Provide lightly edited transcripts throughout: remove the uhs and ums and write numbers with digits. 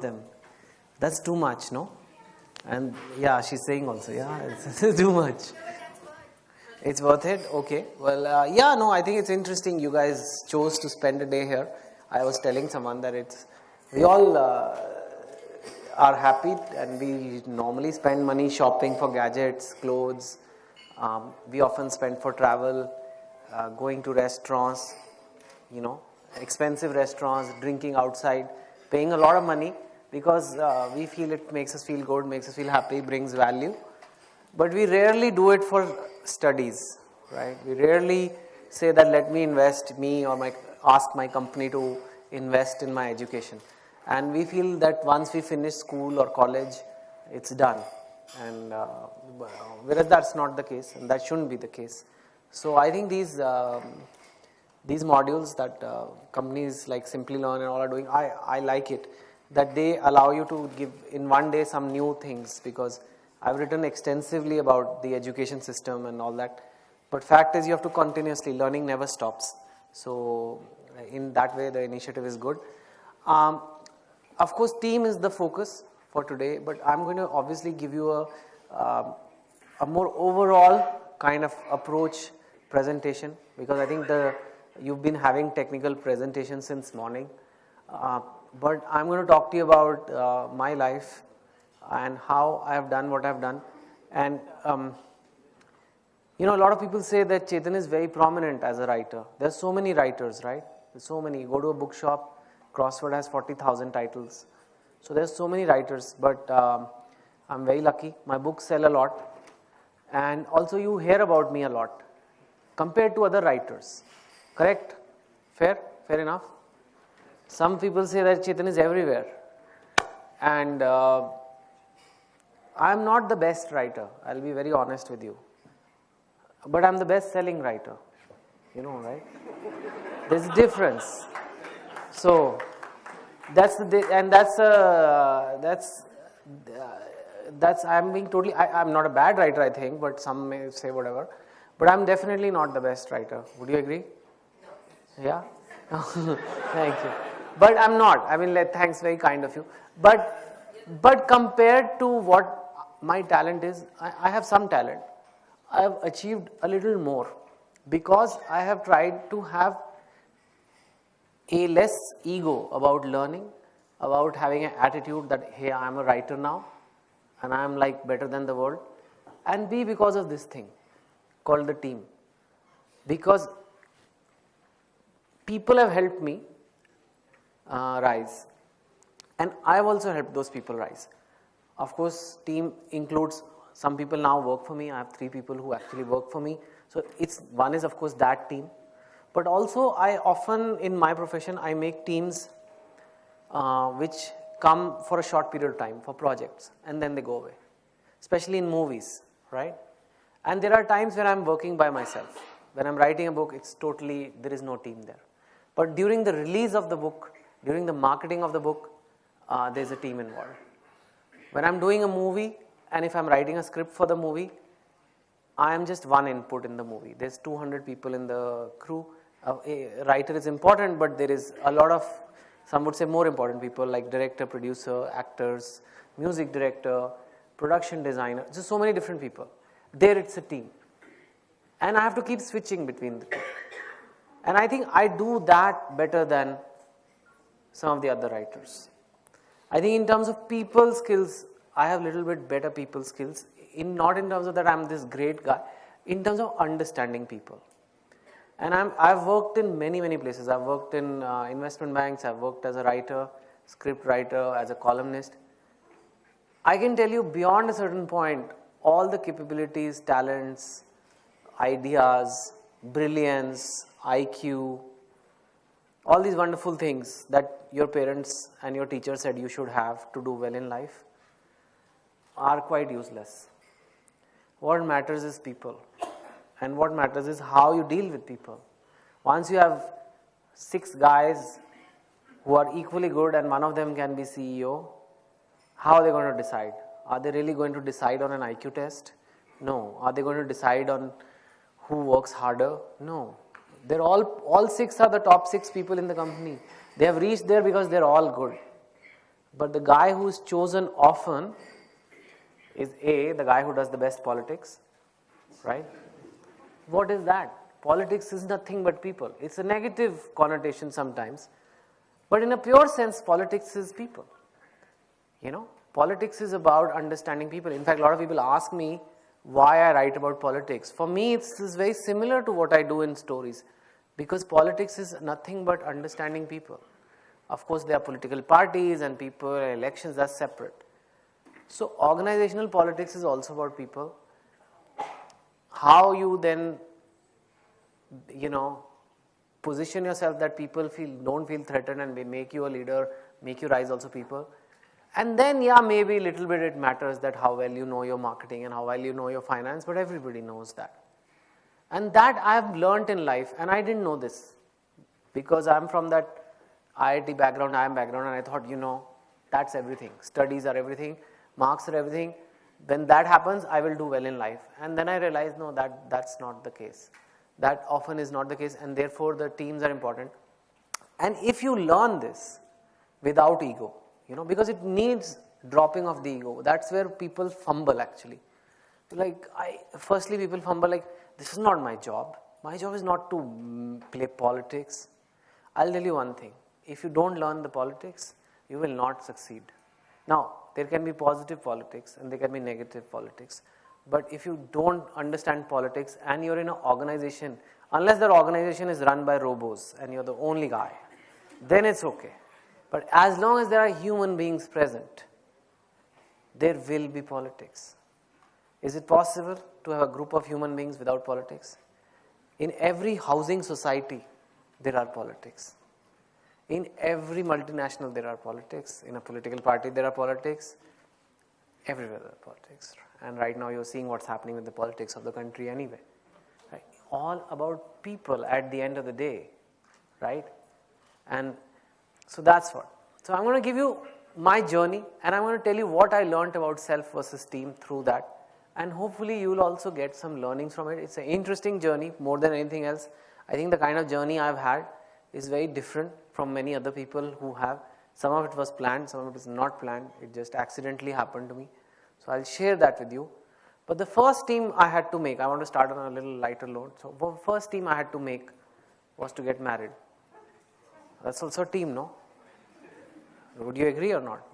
them. That's too much, no? And yeah, she's saying also, yeah, it's too much. It's worth it? Okay. Well, yeah, no, I think it's interesting you guys chose to spend a day here. I was telling someone that we all are happy and we normally spend money shopping for gadgets, clothes. We often spend for travel, going to restaurants, expensive restaurants, drinking outside, paying a lot of money because we feel it makes us feel good, makes us feel happy, brings value. But we rarely do it for studies, right? We rarely say that let me invest, ask my company to invest in my education. And we feel that once we finish school or college, it's done. And whereas that's not the case, and that shouldn't be the case. So I think these modules that companies like Simplilearn and all are doing, I like it, that they allow you to give in one day some new things, because I've written extensively about the education system and all that. But fact is, you have to continuously, learning never stops. So in that way, the initiative is good. Of course, team is the focus for today, but I'm going to obviously give you a more overall kind of approach presentation, because I think you've been having technical presentations since morning. But I'm going to talk to you about my life and how I have done what I've done. And a lot of people say that Chetan is very prominent as a writer. There's so many writers, right? There's so many. You go to a bookshop, Crossword has 40,000 titles. So there's so many writers, but I'm very lucky. My books sell a lot. And also you hear about me a lot compared to other writers. Correct? Fair? Fair enough? Some people say that Chetan is everywhere. And I'm not the best writer. I'll be very honest with you. But I'm the best selling writer. You know, right? There's a difference. So I'm being totally, I'm not a bad writer, I think, but some may say whatever. But I'm definitely not the best writer. Would you agree? Yeah? Thank you. But I'm not. I mean, thanks, very kind of you. But compared to what my talent is, I have some talent. I have achieved a little more because I have tried to have a less ego about learning, about having an attitude that, hey, I'm a writer now and I'm like better than the world. And B, because of this thing called the team. Because people have helped me rise. And I've also helped those people rise. Of course, team includes some people now work for me. I have 3 people who actually work for me. So one is of course that team. But also I often in my profession, I make teams which come for a short period of time for projects and then they go away. Especially in movies, right? And there are times when I'm working by myself. When I'm writing a book, there is no team there. But during the release of the book, during the marketing of the book, there's a team involved. When I'm doing a movie and if I'm writing a script for the movie, I am just one input in the movie. There's 200 people in the crew. A writer is important, but there is a lot of, some would say more important people like director, producer, actors, music director, production designer, just so many different people. There it's a team. And I have to keep switching between the two. And I think I do that better than some of the other writers. I think in terms of people skills, I have a little bit better people skills. Not in terms of that I'm this great guy, in terms of understanding people. And I've worked in many, many places. I've worked in investment banks, I've worked as a writer, script writer, as a columnist. I can tell you beyond a certain point, all the capabilities, talents, ideas, brilliance, IQ, all these wonderful things that your parents and your teachers said you should have to do well in life are quite useless. What matters is people. And what matters is how you deal with people. Once you have 6 guys who are equally good and one of them can be CEO, how are they going to decide? Are they really going to decide on an IQ test? No. Are they going to decide on who works harder? No. They're all 6 are the top 6 people in the company. They have reached there because they're all good. But the guy who is chosen often is A, the guy who does the best politics, right? What is that? Politics is nothing but people. It's a negative connotation sometimes. But in a pure sense, politics is people. You know, politics is about understanding people. In fact, a lot of people ask me why I write about politics. For me, it's very similar to what I do in stories, because politics is nothing but understanding people. Of course, there are political parties and people, elections, that's separate. So, organizational politics is also about people. How you then, you know, position yourself that people don't feel threatened and they make you a leader, make you rise also people. And then, yeah, maybe a little bit it matters that how well you know your marketing and how well you know your finance, but everybody knows that. And that I have learnt in life, and I didn't know this because I'm from that IIT background, IIM background, and I thought, you know, that's everything. Studies are everything, marks are everything. When that happens, I will do well in life. And then I realized, no, that's not the case. That often is not the case, and therefore the teams are important. And if you learn this without ego, you know, because it needs dropping of the ego. That's where people fumble actually. Like, firstly people fumble like, this is not my job. My job is not to play politics. I'll tell you one thing. If you don't learn the politics, you will not succeed. Now, there can be positive politics and there can be negative politics. But if you don't understand politics and you're in an organization, unless that organization is run by robos and you're the only guy, then it's okay. But as long as there are human beings present, there will be politics. Is it possible to have a group of human beings without politics? In every housing society, there are politics. In every multinational, there are politics. In a political party, there are politics. Everywhere there are politics. And right now, you're seeing what's happening with the politics of the country anyway. Right? All about people at the end of the day, right? And so that's what. So I'm going to give you my journey, and I'm going to tell you what I learned about self versus team through that. And hopefully, you will also get some learnings from it. It's an interesting journey more than anything else. I think the kind of journey I've had is very different from many other people who have. Some of it was planned, some of it is not planned. It just accidentally happened to me. So I'll share that with you. But the first team I had to make, I want to start on a little lighter note. So the first team I had to make was to get married. That's also a team, no? Would you agree or not?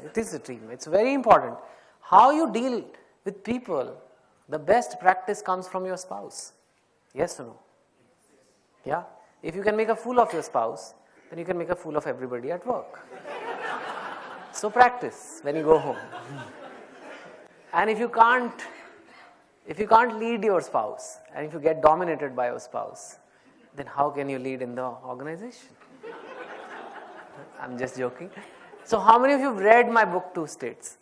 It is a team. It's very important. How you deal with people, the best practice comes from your spouse. Yes or no? Yeah? If you can make a fool of your spouse, then you can make a fool of everybody at work. So practice when you go home. And if you can't lead your spouse, and if you get dominated by your spouse, then how can you lead in the organization? I'm just joking. So how many of you have read my book, Two States?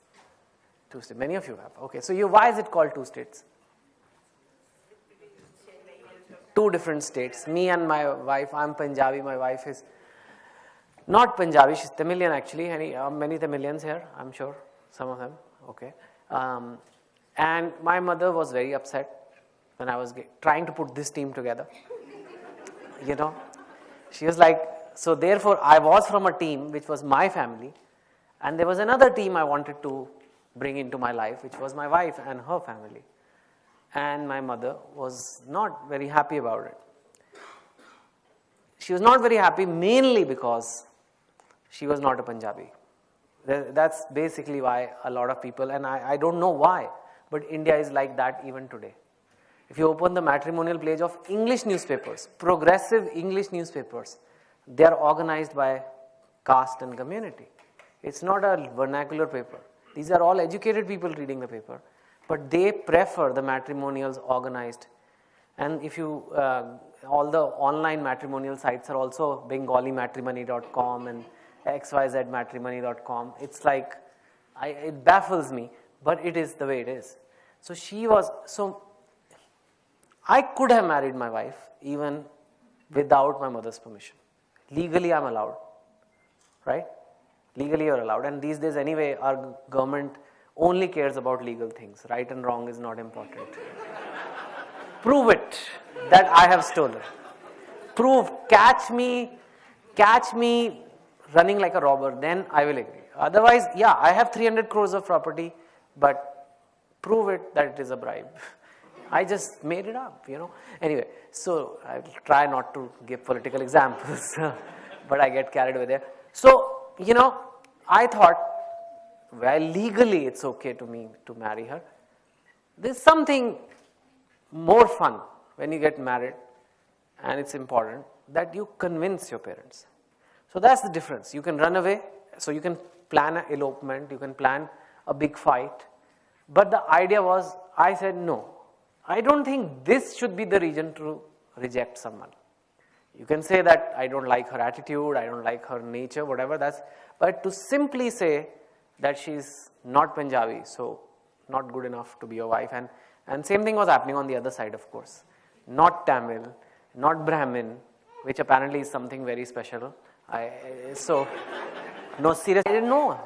Two States. Many of you have. Okay, so why is it called Two States? Two different states. Me and my wife, I'm Punjabi, my wife is not Punjabi, she's Tamilian actually. Many Tamilians here, I'm sure, some of them. Okay. And my mother was very upset when I was trying to put this team together. You know, she was like, so therefore I was from a team which was my family, and there was another team I wanted to bring into my life, which was my wife and her family. And my mother was not very happy about it. She was not very happy mainly because she was not a Punjabi. That's basically why a lot of people, and I don't know why, but India is like that even today. If you open the matrimonial page of English newspapers, progressive English newspapers, they are organized by caste and community. It's not a vernacular paper. These are all educated people reading the paper, but they prefer the matrimonials organized. And if you, all the online matrimonial sites are also BengaliMatrimony.com and XYZmatrimony.com. It's like, it baffles me, but it is the way it is. So I could have married my wife even without my mother's permission. Legally, I'm allowed, right? Legally, you're allowed. And these days, anyway, our government only cares about legal things. Right and wrong is not important. Prove it that I have stolen. Prove, catch me running like a robber, then I will agree. Otherwise, yeah, I have 300 crores of property, but prove it that it is a bribe. I just made it up, Anyway, so I'll try not to give political examples, but I get carried away there. So, I thought, well, legally it's okay to me to marry her. There's something more fun when you get married, and it's important that you convince your parents. So that's the difference. You can run away, so you can plan an elopement, you can plan a big fight. But the idea was, I said, no, I don't think this should be the reason to reject someone. You can say that I don't like her attitude, I don't like her nature, whatever that's, but to simply say that she's not Punjabi, so not good enough to be your wife. And same thing was happening on the other side, of course. Not Tamil, not Brahmin, which apparently is something very special. No, seriously, I didn't know.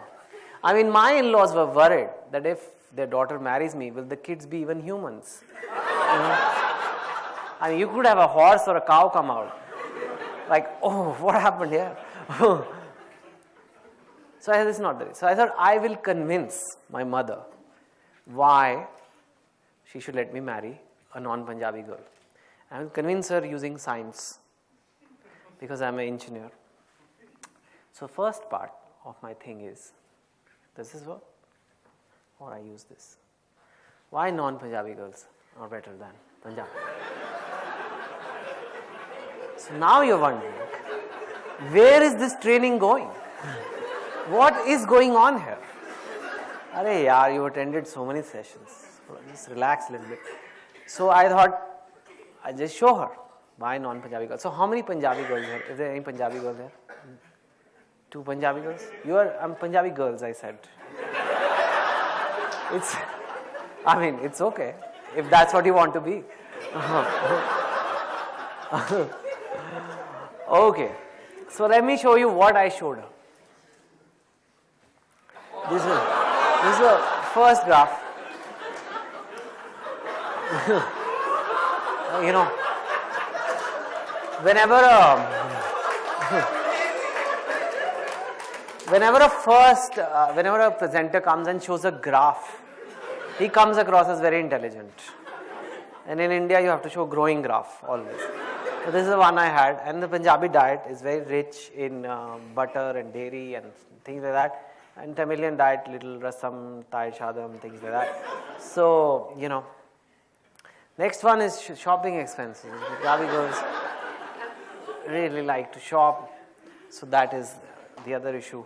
I mean, my in-laws were worried that if their daughter marries me, will the kids be even humans? I mean, you could have a horse or a cow come out. Like, oh, what happened here? So I said, this is not the reason. So I thought, I will convince my mother why she should let me marry a non-Punjabi girl. I will convince her using science, because I'm an engineer. So first part of my thing is, does this work? Or I use this. Why non-Punjabi girls are better than Punjabi? So now you're wondering, where is this training going? What is going on here? Arey yaar, you attended so many sessions. Just relax a little bit. So I thought, I'll just show her why non-Punjabi girls. So how many Punjabi girls here? Is there any Punjabi girls here? 2 Punjabi girls? I'm Punjabi girls, I said. It's okay, if that's what you want to be. Okay, so let me show you what I showed her. This is the first graph. Whenever a presenter comes and shows a graph, he comes across as very intelligent. And in India, you have to show growing graph always. So this is the one I had. And the Punjabi diet is very rich in butter and dairy and things like that. And Tamilian diet, little rasam, thai shadam, things like that. So, Next one is shopping expenses. Punjabi girls really like to shop. So that is the other issue.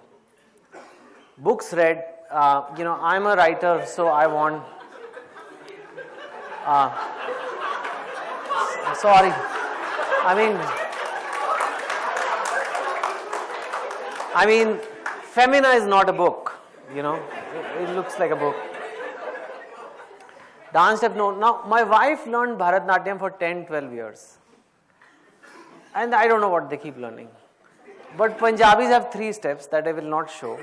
Books read. I'm a writer, so I want... sorry. I mean, Femina is not a book, It looks like a book. Dance step, no. Now, my wife learned Bharatnatyam for 10, 12 years. And I don't know what they keep learning. But Punjabis have 3 steps that I will not show.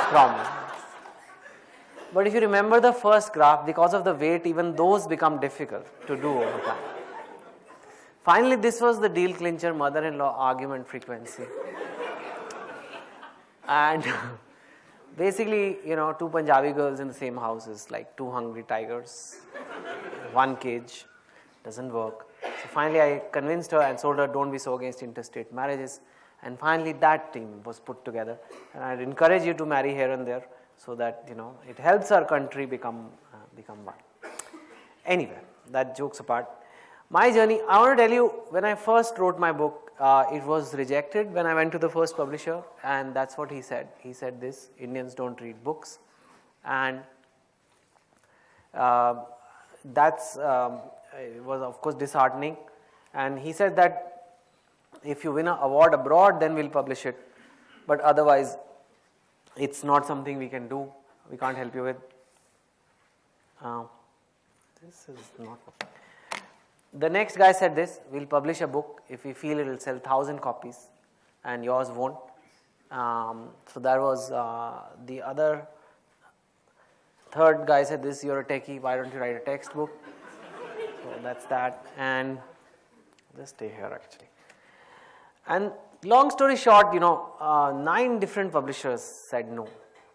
Problem. But if you remember the first graph, because of the weight, even those become difficult to do over time. Finally, this was the deal clincher, mother-in-law argument frequency. And basically, 2 Punjabi girls in the same house is like 2 hungry tigers, 1 cage, doesn't work. So finally I convinced her and told her, don't be so against interstate marriages. And finally that team was put together. And I'd encourage you to marry here and there so that, it helps our country become one. Anyway, that jokes apart. My journey, I want to tell you, when I first wrote my book, it was rejected when I went to the first publisher, and that's what he said. He said this, Indians don't read books, and it was of course disheartening. And he said that if you win an award abroad, then we'll publish it, but otherwise it's not something we can do, we can't help you with. This is not... The next guy said this, we'll publish a book if we feel it will sell 1,000 copies and yours won't. So that was the other. Third guy said this, you're a techie, why don't you write a textbook? So that's that. And just stay here actually. And Long story short, 9 different publishers said no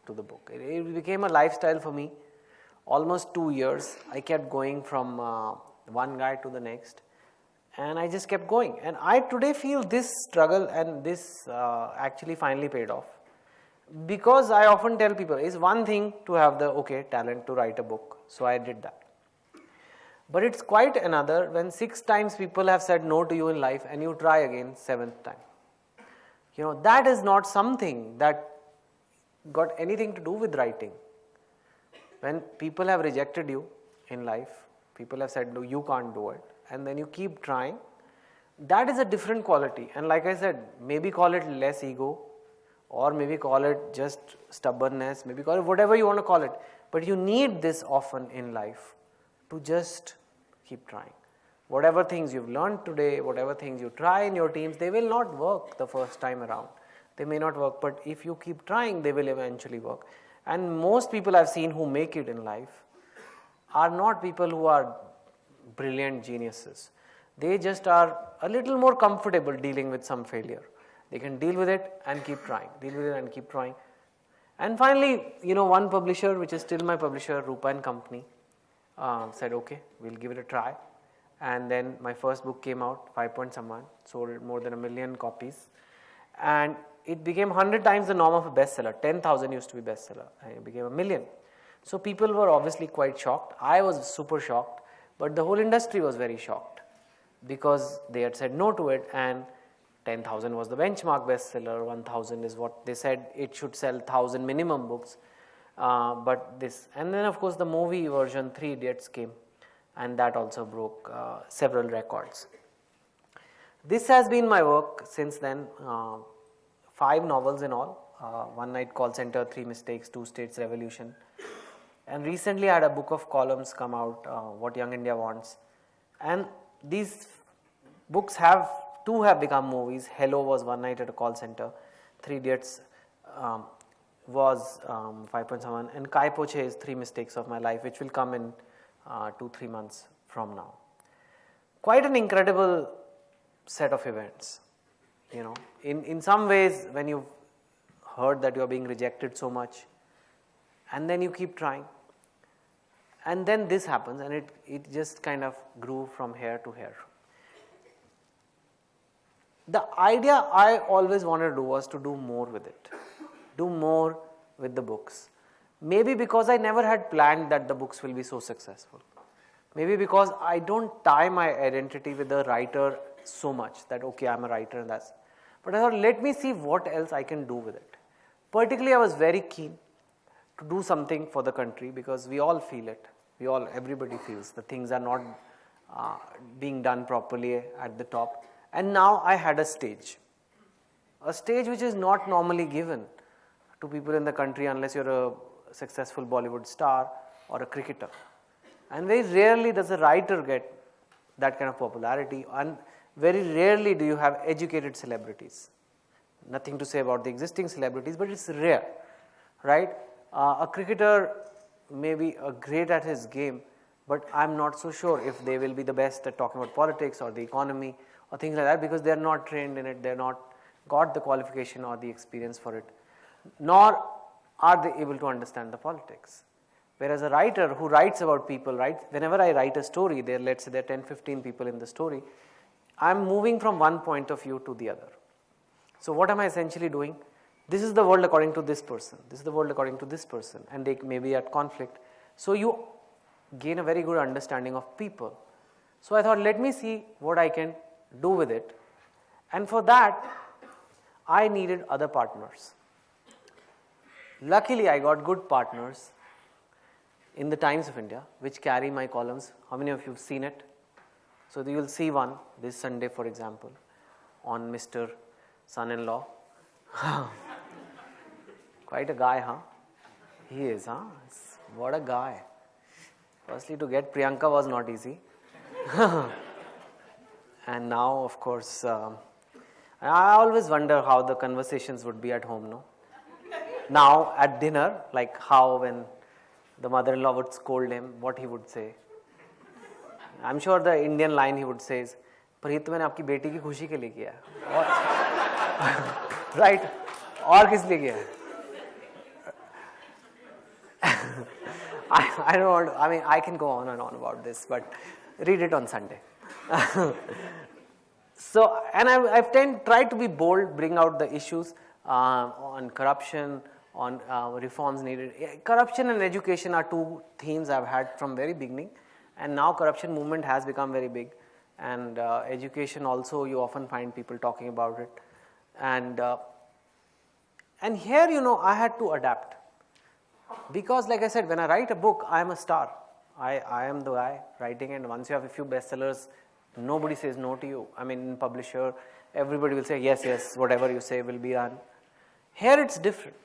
to the book. It became a lifestyle for me. Almost 2 years, I kept going from one guy to the next, and I just kept going. And I today feel this struggle and this actually finally paid off. Because I often tell people, it's one thing to have the talent to write a book, so I did that. But it's quite another when 6 times people have said no to you in life and you try again 7th time. That is not something that got anything to do with writing. When people have rejected you in life, people have said, no, you can't do it, and then you keep trying, that is a different quality. And like I said, maybe call it less ego, or maybe call it just stubbornness, maybe call it whatever you want to call it. But you need this often in life to just keep trying. Whatever things you've learned today, whatever things you try in your teams, they will not work the first time around. They may not work, but if you keep trying, they will eventually work. And most people I've seen who make it in life are not people who are brilliant geniuses. They just are a little more comfortable dealing with some failure. They can deal with it and keep trying, deal with it and keep trying. And finally, one publisher, which is still my publisher, Rupa and Company, said, okay, we'll give it a try. And then my first book came out, 5 Point Someone, sold more than 1 million copies. And it became 100 times the norm of a bestseller. 10,000 used to be bestseller, and it became 1 million. So people were obviously quite shocked. I was super shocked, but the whole industry was very shocked because they had said no to it, and 10,000 was the benchmark bestseller, 1,000 is what they said it should sell 1,000 minimum books. And then of course the movie version 3 Idiots came, and that also broke several records. This has been my work since then, 5 novels in all, One Night Call Center, 3 Mistakes, 2 States Revolution. And recently I had a book of columns come out, What Young India Wants. And these books have become movies. Hello was One Night at a Call Center, 3 Idiots was 5 Point Someone, and Kai Poche is 3 Mistakes of My Life, which will come in 2-3 months from now. Quite an incredible set of events. In some ways, when you've heard that you're being rejected so much, and then you keep trying, and then this happens, and it just kind of grew from here to here. The idea I always wanted to do was to do more with it, do more with the books. Maybe because I never had planned that the books will be so successful. Maybe because I don't tie my identity with the writer so much that, okay, I'm a writer and that's. But I thought, let me see what else I can do with it. Particularly, I was very keen to do something for the country because we all feel it. Everybody feels the things are not being done properly at the top. And now I had a stage which is not normally given to people in the country unless you're a successful Bollywood star or a cricketer. And very rarely does a writer get that kind of popularity, and very rarely do you have educated celebrities. Nothing to say about the existing celebrities, but it's rare, right? A cricketer may be great at his game, but I'm not so sure if they will be the best at talking about politics or the economy or things like that, because they're not trained in it, they're not got the qualification or the experience for it, nor are they able to understand the politics. Whereas a writer who writes about people, right? Whenever I write a story, let's say there are 10, 15 people in the story, I'm moving from one point of view to the other. So what am I essentially doing? This is the world according to this person. This is the world according to this person. And they may be at conflict. So you gain a very good understanding of people. So I thought, let me see what I can do with it. And for that, I needed other partners. Luckily, I got good partners in the Times of India, which carry my columns. How many of you have seen it? So you will see one this Sunday, for example, on Mr. Son-in-law. Quite a guy, huh? He is, huh? What a guy. Firstly, to get Priyanka was not easy. And now, of course, I always wonder how the conversations would be at home, no? Now, at dinner, like how when the mother-in-law would scold him, what he would say. I'm sure the Indian line he would say is, "Preet, मैंने आपकी बेटी की खुशी के लिए किया." Right? और किस लिए किया है? I don't want to, I mean, I can go on and on about this, but read it on Sunday. So, and I've tried to be bold, bring out the issues on corruption, on reforms needed. Corruption and education are two themes I've had from very beginning, and now corruption movement has become very big, and education also you often find people talking about it, and here, you know, I had to adapt, because like I said, when I write a book, I am a star. I am the guy writing, and once you have a few bestsellers, nobody says no to you. I mean, in publisher, everybody will say yes, yes, whatever you say will be done. Here it's different.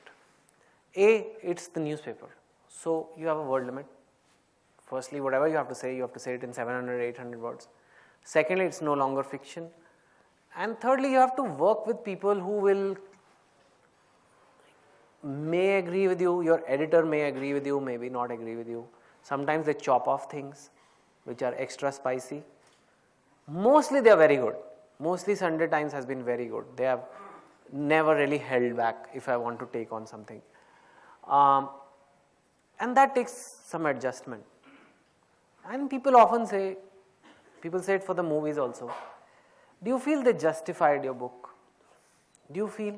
It's the newspaper, so you have a word limit. Firstly, whatever you have to say it in 700, 800 words. Secondly, it's no longer fiction. And thirdly, you have to work with people who may agree with you, your editor may agree with you, maybe not agree with you. Sometimes they chop off things which are extra spicy. Mostly they are very good. Mostly Sunday Times has been very good. They have never really held back if I want to take on something. And that takes some adjustment. And people often say, people say it for the movies also, do you feel they justified your book? Do you feel?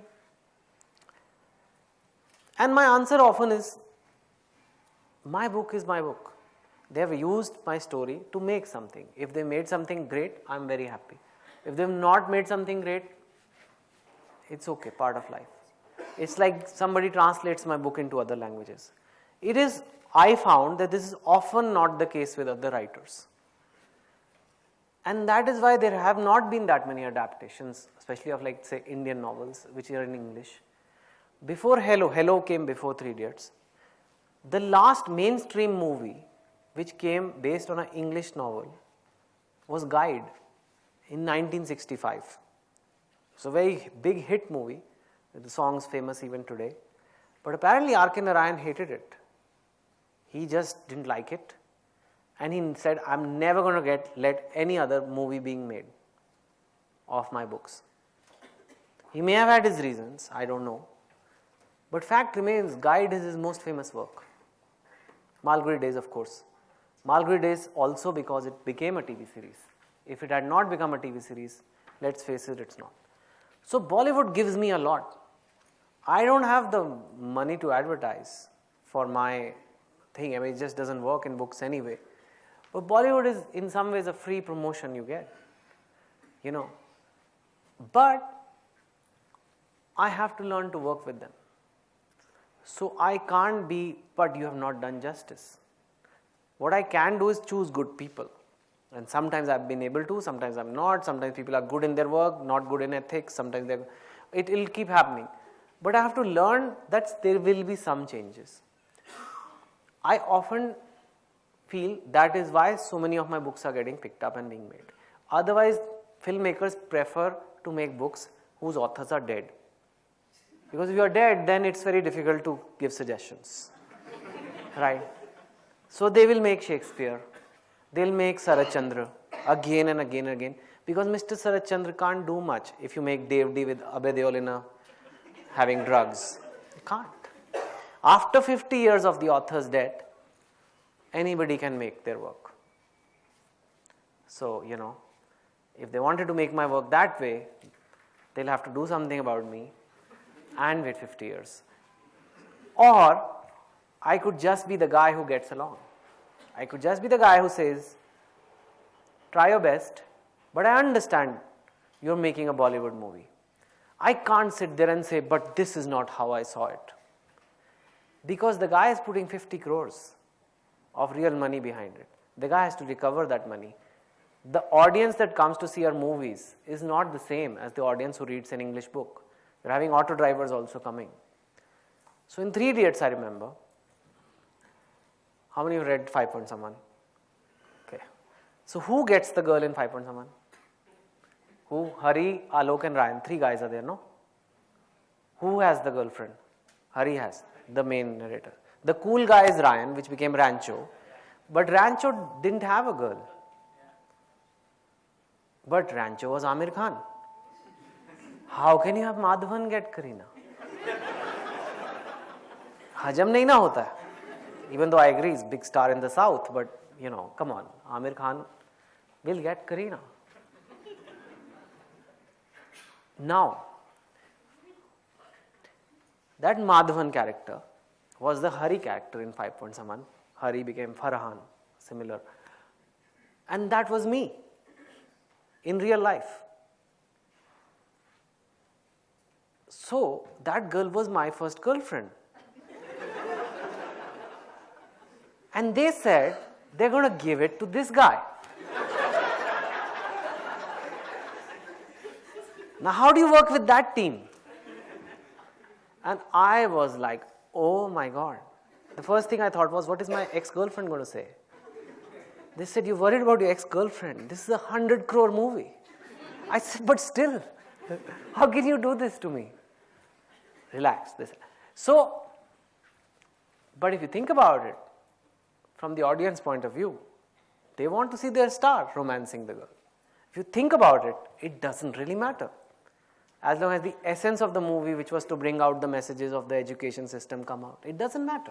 And my answer often is, my book is my book. They have used my story to make something. If they made something great, I am very happy. If they have not made something great, it's okay, part of life. It's like somebody translates my book into other languages. I found that this is often not the case with other writers. And that is why there have not been that many adaptations, especially of like say Indian novels which are in English. Before Hello came before Three Idiots. The last mainstream movie which came based on an English novel was Guide in 1965. It's a very big hit movie. The song's famous even today. But apparently R.K. Narayan hated it. He just didn't like it. And he said, I'm never going to let any other movie being made of my books. He may have had his reasons, I don't know. But fact remains, Guide is his most famous work. Malgudi Days, of course. Malgudi Days also because it became a TV series. If it had not become a TV series, let's face it, it's not. So Bollywood gives me a lot. I don't have the money to advertise for my thing. I mean, it just doesn't work in books anyway. But Bollywood is in some ways a free promotion you get, you know. But I have to learn to work with them. So I can't be, but you have not done justice. What I can do is choose good people. And sometimes I've been able to, sometimes I'm not. Sometimes people are good in their work, not good in ethics. Sometimes it will keep happening. But I have to learn that there will be some changes. I often feel that is why so many of my books are getting picked up and being made. Otherwise, filmmakers prefer to make books whose authors are dead. Because if you are dead, then it's very difficult to give suggestions. Right? So they will make Shakespeare. They'll make Sarat Chandra again and again and again. Because Mr. Sarat Chandra can't do much if you make Dev D with Abhay Deol having drugs. You can't. After 50 years of the author's death, anybody can make their work. So, you know, if they wanted to make my work that way, they'll have to do something about me and wait 50 years. Or I could just be the guy who gets along. I could just be the guy who says, try your best, but I understand you're making a Bollywood movie. I can't sit there and say, but this is not how I saw it. Because the guy is putting 50 crores of real money behind it. The guy has to recover that money. The audience that comes to see our movies is not the same as the audience who reads an English book. We're having auto drivers also coming. So in Three Idiots, I remember, how many of you read 5 Point Someone? Okay. So who gets the girl in 5 Point Someone? Who? Hari, Alok and Ryan. 3 guys are there, no? Who has the girlfriend? Hari has, the main narrator. The cool guy is Ryan, which became Rancho. But Rancho didn't have a girl. But Rancho was Amir Khan. How can you have Madhavan get Kareena? Hajam nahi na hota hai. Even though I agree he's big star in the south, but you know, come on, Amir Khan will get Kareena. Now, that Madhavan character was the Hari character in 5 Point Saman. Hari became Farhan, similar. And that was me in real life. So, that girl was my first girlfriend. And they said they're going to give it to this guy. Now, how do you work with that team? And I was like, oh my God. The first thing I thought was, what is my ex-girlfriend going to say? They said, you're worried about your ex-girlfriend. This is a 100 crore movie. I said, but still, how can you do this to me? Relax. So, but if you think about it, from the audience point of view, they want to see their star romancing the girl. If you think about it, it doesn't really matter. As long as the essence of the movie, which was to bring out the messages of the education system, come out, it doesn't matter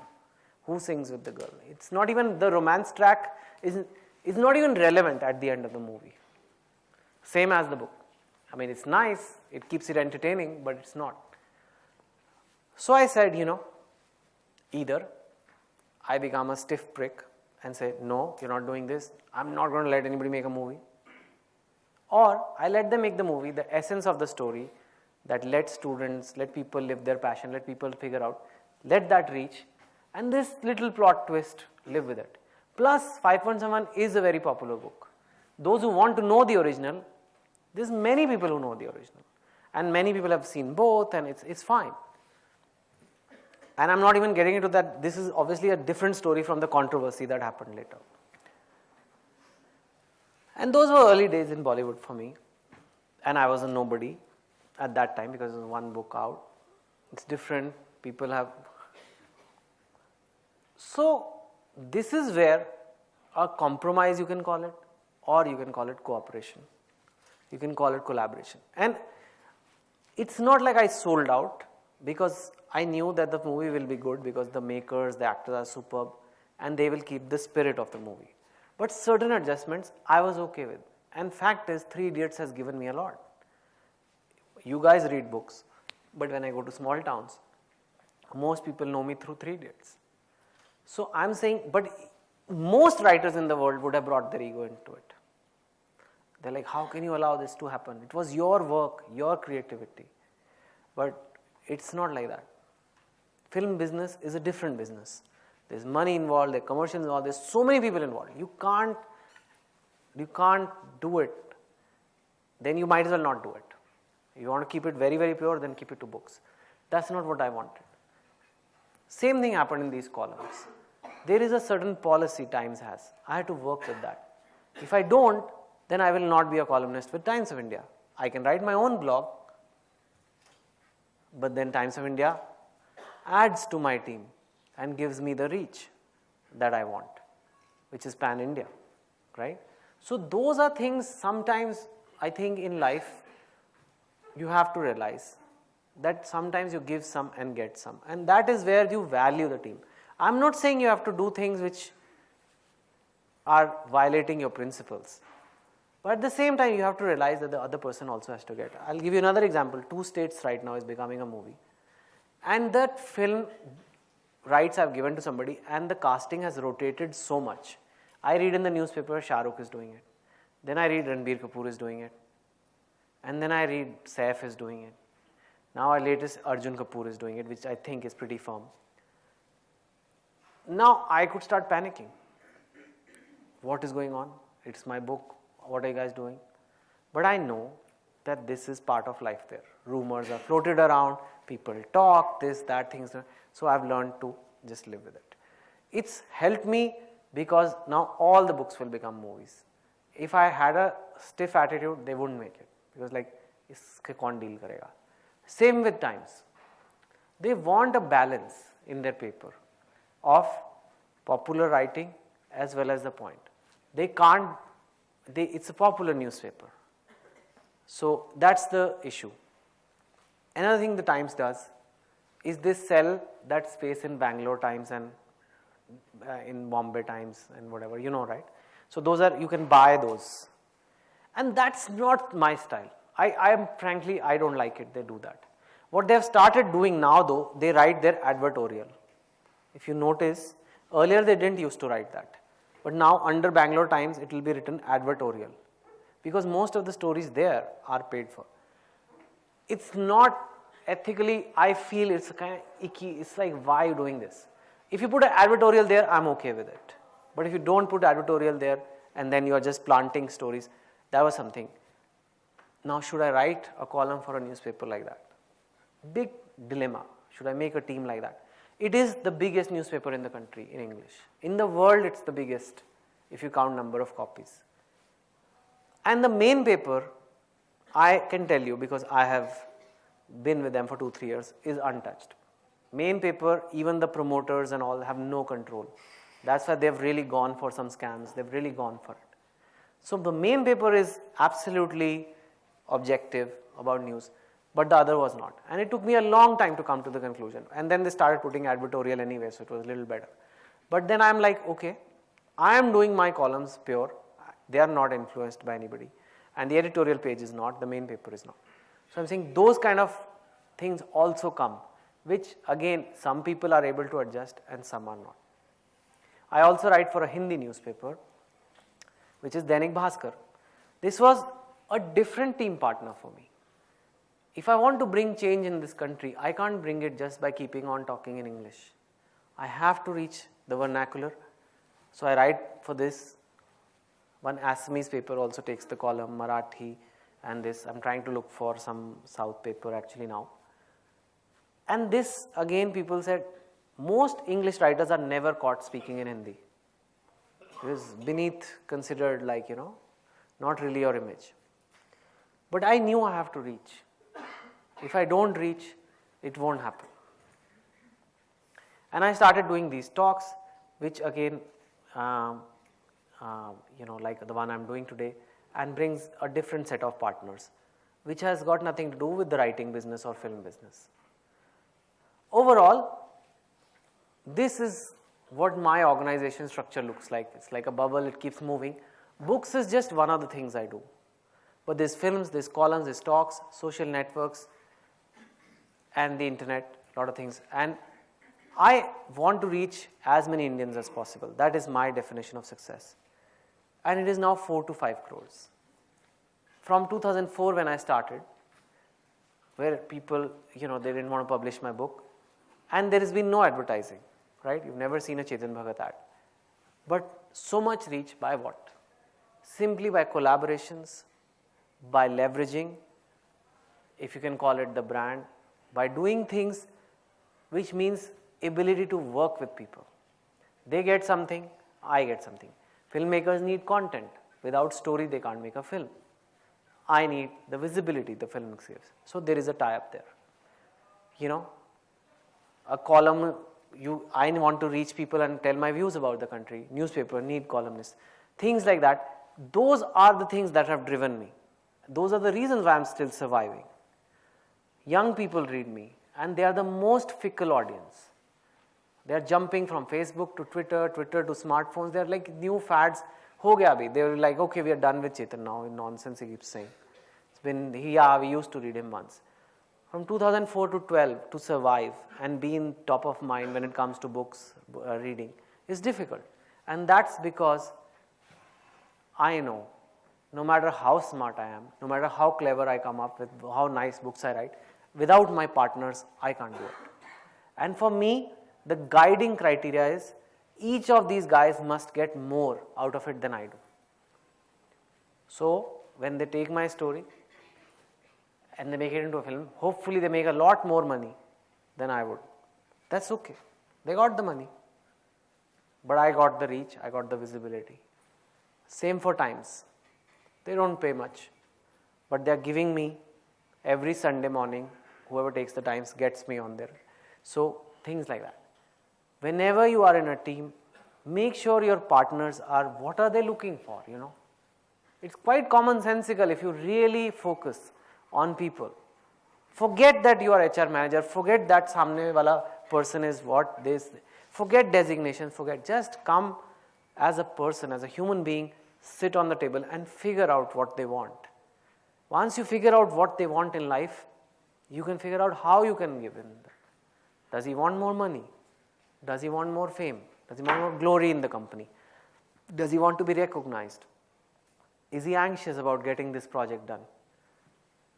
who sings with the girl. It's not even, the romance track is not even relevant at the end of the movie. Same as the book. I mean, it's nice, it keeps it entertaining, but it's not. So I said, you know, either I become a stiff prick and say, no, you're not doing this, I'm not going to let anybody make a movie. Or I let them make the movie, the essence of the story, that let students, let people live their passion, let people figure out, let that reach, and this little plot twist, live with it. Plus, 5 Point Saman is a very popular book. Those who want to know the original, there's many people who know the original. And many people have seen both, and it's fine. And I'm not even getting into that. This is obviously a different story from the controversy that happened later. And those were early days in Bollywood for me. And I was a nobody at that time because there was one book out. It's different. People have. So, this is where a compromise, you can call it, or you can call it cooperation. You can call it collaboration. And it's not like I sold out, because I knew that the movie will be good because the makers, the actors are superb, and they will keep the spirit of the movie. But certain adjustments I was okay with. And fact is, 3 Idiots has given me a lot. You guys read books, but when I go to small towns, most people know me through 3 Idiots. So I'm saying, but most writers in the world would have brought their ego into it. They're like, how can you allow this to happen? It was your work, your creativity. But it's not like that. Film business is a different business. There's money involved, there's commercials involved, there's so many people involved. You can't do it. Then you might as well not do it. You want to keep it very, very pure, then keep it to books. That's not what I wanted. Same thing happened in these columns. There is a certain policy Times has. I have to work with that. If I don't, then I will not be a columnist with Times of India. I can write my own blog, but then Times of India adds to my team and gives me the reach that I want, which is pan-India, right? So those are things sometimes I think in life you have to realize that sometimes you give some and get some, and that is where you value the team. I'm not saying you have to do things which are violating your principles, but at the same time you have to realize that the other person also has to get. I'll give you another example. 2 States right now is becoming a movie, and that film rights I've given to somebody, and the casting has rotated so much. I read in the newspaper Shah Rukh is doing it, then I read Ranbir Kapoor is doing it, and then I read Saif is doing it. Now our latest Arjun Kapoor is doing it, which I think is pretty firm. Now I could start panicking. What is going on? It's my book. What are you guys doing? But I know that this is part of life there. Rumors are floated around, people talk, this, that, things. So I've learned to just live with it. It's helped me because now all the books will become movies. If I had a stiff attitude, they wouldn't make it. Because like, iske kaun deal karega? Same with Times. They want a balance in their paper of popular writing as well as the point. They can't, it's a popular newspaper. So that's the issue. Another thing the Times does is they sell that space in Bangalore Times and in Bombay Times and whatever, you know, right? So those are, you can buy those. And that's not my style. I am frankly, I don't like it, they do that. What they have started doing now though, they write their advertorial. If you notice, earlier they didn't used to write that. But now under Bangalore Times, it will be written advertorial. Because most of the stories there are paid for. It's not ethically, I feel it's kind of icky. It's like, why are you doing this? If you put an advertorial there, I'm okay with it. But if you don't put advertorial there and then you are just planting stories, that was something. Now, should I write a column for a newspaper like that? Big dilemma. Should I make a team like that? It is the biggest newspaper in the country in English. In the world, it's the biggest if you count number of copies. And the main paper, I can tell you because I have been with them for 2-3 years, is untouched. Main paper, even the promoters and all have no control. That's why they've really gone for some scams. They've really gone for it. So the main paper is absolutely objective about news, but the other was not. And it took me a long time to come to the conclusion. And then they started putting advertorial anyway, so it was a little better. But then I'm like, okay, I am doing my columns pure. They are not influenced by anybody. And the editorial page is not, the main paper is not. So I'm saying those kind of things also come, which again, some people are able to adjust and some are not. I also write for a Hindi newspaper, which is Dainik Bhaskar. This was a different team partner for me. If I want to bring change in this country, I can't bring it just by keeping on talking in English. I have to reach the vernacular. So I write for this. One Assamese paper also takes the column, Marathi, and this. I'm trying to look for some South paper actually now. And this, again, people said, most English writers are never caught speaking in Hindi. It is beneath considered like, not really your image. But I knew I have to reach. If I don't reach, it won't happen. And I started doing these talks, which again, like the one I'm doing today, and brings a different set of partners, which has got nothing to do with the writing business or film business. Overall, this is what my organization structure looks like. It's like a bubble, it keeps moving. Books is just one of the things I do. But there's films, there's columns, there's talks, social networks, and the internet, a lot of things. And I want to reach as many Indians as possible. That is my definition of success. And it is now 4 to 5 crores. From 2004 when I started, where people, they didn't want to publish my book, and there has been no advertising, right? You've never seen a Chetan Bhagat ad. But so much reach by what? Simply by collaborations, by leveraging, if you can call it the brand, by doing things which means ability to work with people. They get something, I get something. Filmmakers need content. Without story, they can't make a film. I need the visibility the film gives. So there is a tie-up there. A column, I want to reach people and tell my views about the country. Newspaper need columnists. Things like that. Those are the things that have driven me. Those are the reasons why I'm still surviving. Young people read me, and they are the most fickle audience. They are jumping from Facebook to Twitter, Twitter to smartphones. They are like new fads. Ho gaya abhi. They were like, okay, we are done with Chetan now. Nonsense he keeps saying. It's been, we used to read him once. From 2004 to 12 to survive and be in top of mind when it comes to books, reading is difficult. And that's because I know, no matter how smart I am, no matter how clever I come up with, how nice books I write, without my partners, I can't do it. And for me, the guiding criteria is each of these guys must get more out of it than I do. So when they take my story and they make it into a film, hopefully they make a lot more money than I would. That's okay. They got the money. But I got the reach, I got the visibility. Same for Times. They don't pay much, but they are giving me every Sunday morning, whoever takes the Times gets me on there. So things like that. Whenever you are in a team, make sure your partners are, what are they looking for, It's quite commonsensical if you really focus on people. Forget that you are HR manager, forget that samne wala person is what this, forget designation, forget, just come as a person, as a human being, sit on the table and figure out what they want. Once you figure out what they want in life, you can figure out how you can give him. Does he want more money? Does he want more fame? Does he want more glory in the company? Does he want to be recognized? Is he anxious about getting this project done?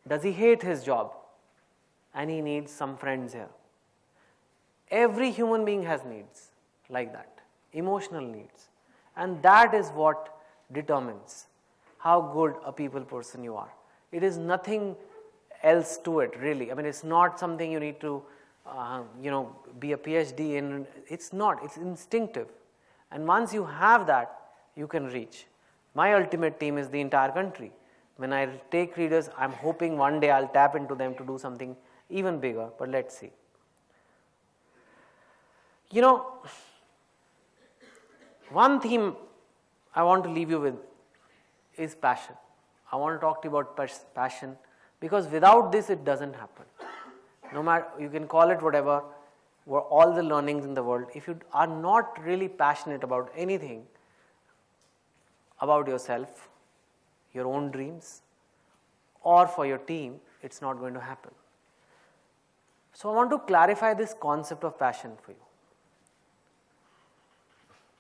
Does he hate his job? And he needs some friends here. Every human being has needs like that, emotional needs. And that is what determines how good a people person you are. It is nothing else to it, really. I mean, it's not something you need to, be a PhD in. It's not, it's instinctive. And once you have that, you can reach. My ultimate team is the entire country. When I take readers, I'm hoping one day I'll tap into them to do something even bigger, but let's see. One theme I want to leave you with is passion. I want to talk to you about passion, because without this it doesn't happen. No matter, you can call it whatever, all the learnings in the world, if you are not really passionate about anything, about yourself, your own dreams, or for your team, it's not going to happen. So I want to clarify this concept of passion for you.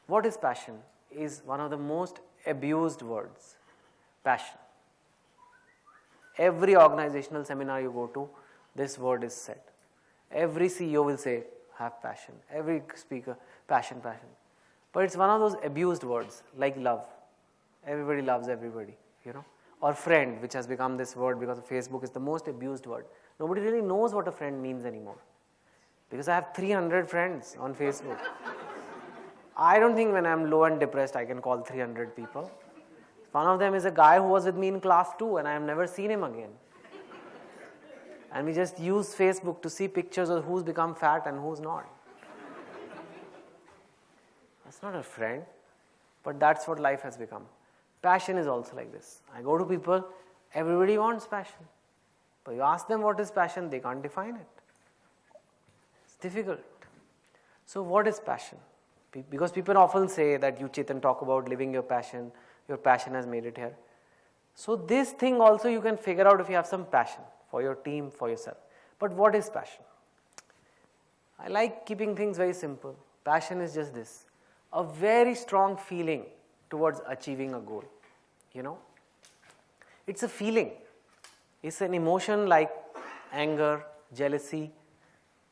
What is passion? Is one of the most abused words. Passion. Every organizational seminar you go to, this word is said. Every CEO will say, have passion. Every speaker, passion, passion. But it's one of those abused words, like love. Everybody loves everybody, Or friend, which has become this word because of Facebook, is the most abused word. Nobody really knows what a friend means anymore. Because I have 300 friends on Facebook. I don't think when I'm low and depressed, I can call 300 people. One of them is a guy who was with me in class 2 and I have never seen him again. And we just use Facebook to see pictures of who's become fat and who's not. That's not a friend, but that's what life has become. Passion is also like this. I go to people, everybody wants passion. But you ask them what is passion, they can't define it. It's difficult. So what is passion? Because people often say that you, Chetan, talk about living your passion has made it here. So this thing also you can figure out if you have some passion for your team, for yourself. But what is passion? I like keeping things very simple. Passion is just this, a very strong feeling towards achieving a goal. It's a feeling. It's an emotion like anger, jealousy,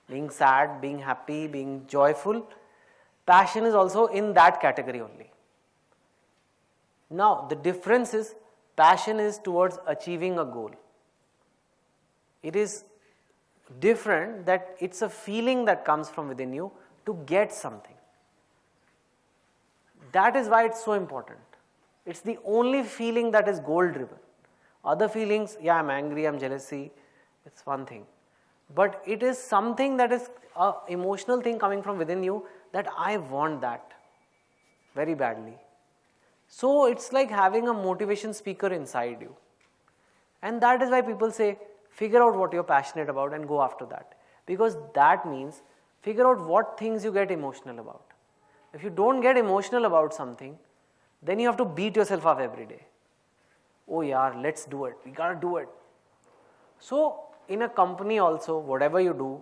being sad, being happy, being joyful. Passion is also in that category only. Now, the difference is passion is towards achieving a goal. It is different that it's a feeling that comes from within you to get something. That is why it's so important. It's the only feeling that is goal driven. Other feelings, yeah, I'm angry, I'm jealousy, it's one thing. But it is something that is an emotional thing coming from within you that I want that very badly. So it's like having a motivation speaker inside you. And that is why people say, figure out what you're passionate about and go after that. Because that means figure out what things you get emotional about. If you don't get emotional about something, then you have to beat yourself up every day. Oh yaar, let's do it. We gotta do it. So in a company also, whatever you do,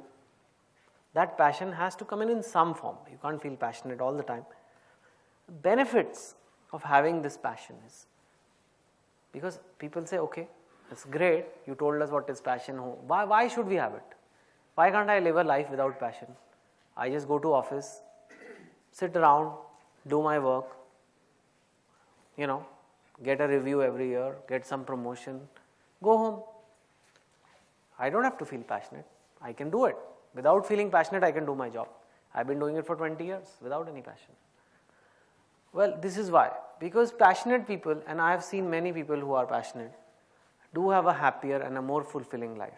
that passion has to come in some form. You can't feel passionate all the time. Benefits of having this passion is, because people say, okay, it's great, you told us what is passion. Why should we have it? Why can't I live a life without passion? I just go to office, sit around, do my work, get a review every year, get some promotion, go home. I don't have to feel passionate. I can do it. Without feeling passionate, I can do my job. I've been doing it for 20 years without any passion. Well, this is why. Because passionate people, and I have seen many people who are passionate, do have a happier and a more fulfilling life.